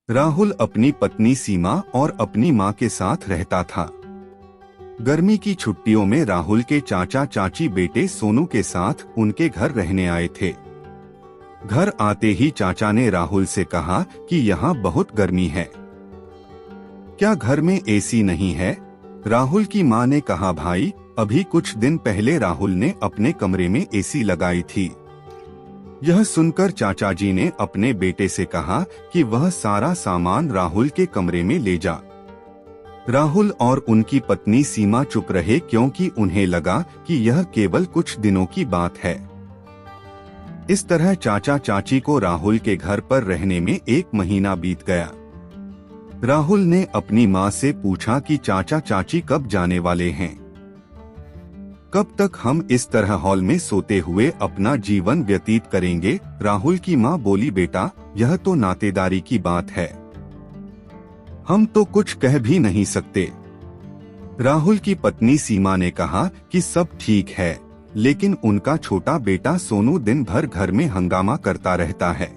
राहुल अपनी पत्नी सीमा और अपनी माँ के साथ रहता था। गर्मी की छुट्टियों में राहुल के चाचा चाची बेटे सोनू के साथ उनके घर रहने आए थे। घर आते ही चाचा ने राहुल से कहा कि यहाँ बहुत गर्मी है, क्या घर में एसी नहीं है? राहुल की माँ ने कहा, भाई अभी कुछ दिन पहले राहुल ने अपने कमरे में एसी लगाई थी। यह सुनकर चाचा जी ने अपने बेटे से कहा कि वह सारा सामान राहुल के कमरे में ले जा। राहुल और उनकी पत्नी सीमा चुप रहे क्योंकि उन्हें लगा कि यह केवल कुछ दिनों की बात है। इस तरह चाचा चाची को राहुल के घर पर रहने में 1 महीना बीत गया। राहुल ने अपनी माँ से पूछा कि चाचा चाची कब जाने वाले हैं? कब तक हम इस तरह हॉल में सोते हुए अपना जीवन व्यतीत करेंगे? राहुल की माँ बोली, बेटा यह तो नातेदारी की बात है, हम तो कुछ कह भी नहीं सकते। राहुल की पत्नी सीमा ने कहा कि सब ठीक है, लेकिन उनका छोटा बेटा सोनू दिन भर घर में हंगामा करता रहता है।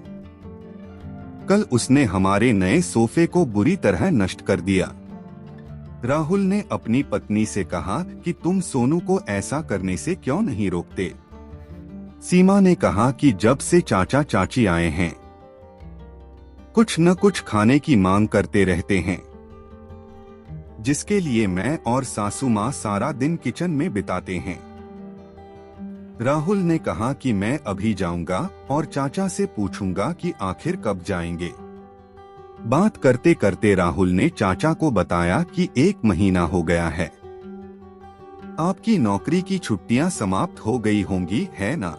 कल उसने हमारे नए सोफे को बुरी तरह नष्ट कर दिया। राहुल ने अपनी पत्नी से कहा कि तुम सोनू को ऐसा करने से क्यों नहीं रोकते? सीमा ने कहा कि जब से चाचा चाची आए हैं कुछ न कुछ खाने की मांग करते रहते हैं, जिसके लिए मैं और सासू माँ सारा दिन किचन में बिताते हैं। राहुल ने कहा कि मैं अभी जाऊंगा और चाचा से पूछूंगा कि आखिर कब जाएंगे। बात करते करते राहुल ने चाचा को बताया कि 1 महीना हो गया है, आपकी नौकरी की छुट्टियां समाप्त हो गई होंगी, है ना?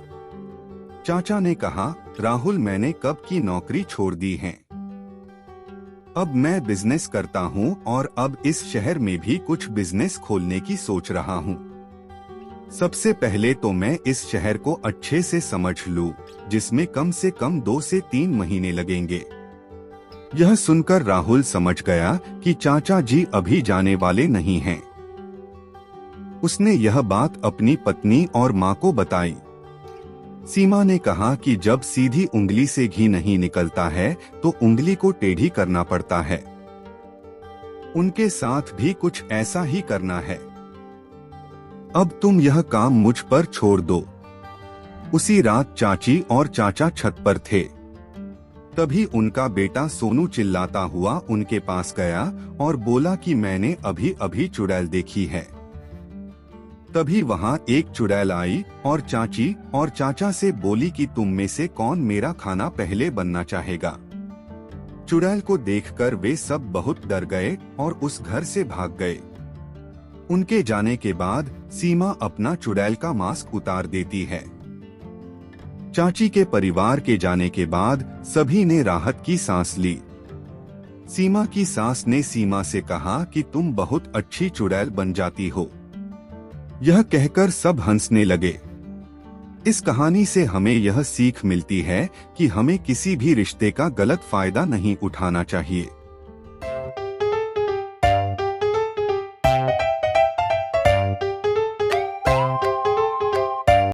चाचा ने कहा, राहुल मैंने कब की नौकरी छोड़ दी है, अब मैं बिजनेस करता हूँ और अब इस शहर में भी कुछ बिजनेस खोलने की सोच रहा हूँ। सबसे पहले तो मैं इस शहर को अच्छे से समझ लूँ, जिसमें कम से कम 2 से 3 महीने लगेंगे। यह सुनकर राहुल समझ गया कि चाचा जी अभी जाने वाले नहीं हैं। उसने यह बात अपनी पत्नी और माँ को बताई। सीमा ने कहा कि जब सीधी उंगली से घी नहीं निकलता है तो उंगली को टेढ़ी करना पड़ता है, उनके साथ भी कुछ ऐसा ही करना है। अब तुम यह काम मुझ पर छोड़ दो। उसी रात चाची और चाचा छत पर थे। तभी उनका बेटा सोनू चिल्लाता हुआ उनके पास गया और बोला कि मैंने अभी अभी चुड़ैल देखी है। तभी वहां एक चुड़ैल आई और चाची और चाचा से बोली कि तुम में से कौन मेरा खाना पहले बनना चाहेगा। चुड़ैल को देखकर वे सब बहुत डर गए और उस घर से भाग गए। उनके जाने के बाद सीमा अपना चुड़ैल का मास्क उतार देती है। चाची के परिवार के जाने के बाद सभी ने राहत की सांस ली। सीमा की सास ने सीमा से कहा कि तुम बहुत अच्छी चुड़ैल बन जाती हो। यह कहकर सब हंसने लगे। इस कहानी से हमें यह सीख मिलती है कि हमें किसी भी रिश्ते का गलत फायदा नहीं उठाना चाहिए।